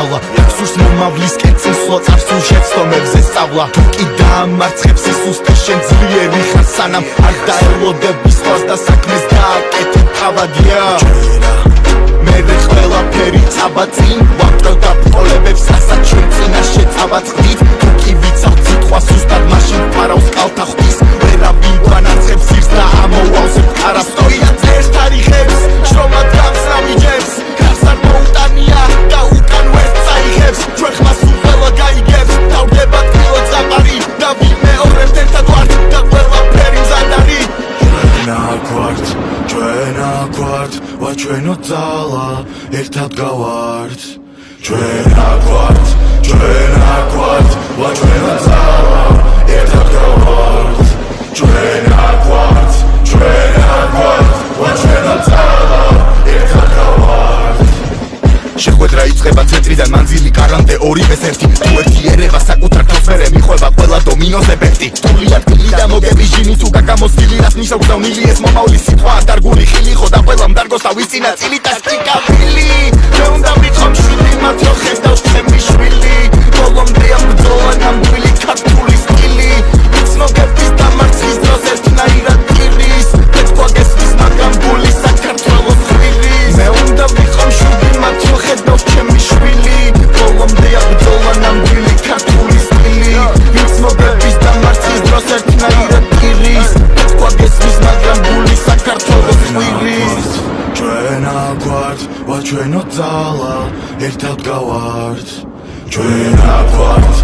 დაკრძალა სურს მომავლის კეცილსლო წარსულ შეცდომებზე სწავლა თუ კი დაამარცხებს ისუსტე შენ ძლიერი ხარ სანამ არ დაელოდები სხვას და საქმეს გააკეთე თავადია მერე ყველაფერი წაბაწინ ვაპყრევ და პროლებებს რასაც ჩვენ წინაშე წავაწყდით თუ კი ვიცავთ სიტყვას ზუსტად მაშინ ფარავს კალთა ხვდის ვერავინ განაცხებს ძირს და ამოვალს არასტორია წერს თარიღებს შრომად გამსრავი ჯებს გარს არ მოუტანია და უკან ვერც წაიღებს ჩვენ ხმას უყველა გაიგებს დავდება თბილად ზაყარი და ვიმეორებთ ერთად ვართ და ყველაფერი მზად არის ჩვენ აქვართ ვა ჩვენო ძალა ერთად გავართ ჩვენ აქვართ ვა ჩვენო ძალა ერთად გავართ ჩვენ აქვართ ვა ჩვენო ძალა ერთად გავართ შეხვედრა იწყება ცენტრიდან მანძილი კარამდე ორივეს ერთი თუ ერთი ერევა საკუთარ თავს მერე მიხვება ყველა დომინოს ეფექტი თული ადგილი და მოგები ჟინი თუ გაგამოსილი რას ნიშნავს დავნილი ეს მომავლის სიტყვა დარგული ხილი ხო და ყველამ დარგოს თავის წინა წილი და სკიკავილი მე უნდა ვიტყომ შვილი მათ რო ხედავს ჩემი შვილი ბოლომდე აბრძოლა ნამდვილი ქართული სტილი ვიც მოგების დამარცხის დროს ერთნაირად ტირის პეთქვა გესმის მაგრამ გული საქართველოს ხვირის მე უნდა ვიტყომ შვილი მათ რო ხედავს ჩემი შვილი ბოლომდე აბრძოლა ნამდვილი ქართული სტილი ვიც მოგების დამარცხის დროს ერთნაირად ტირის პეთქვა გესმის მაგრამ გული საქართველოს ხვირის ჩვენ აქვართ ვა ჩვენო ძალა ერთად გავართ ჩვენ აქვართ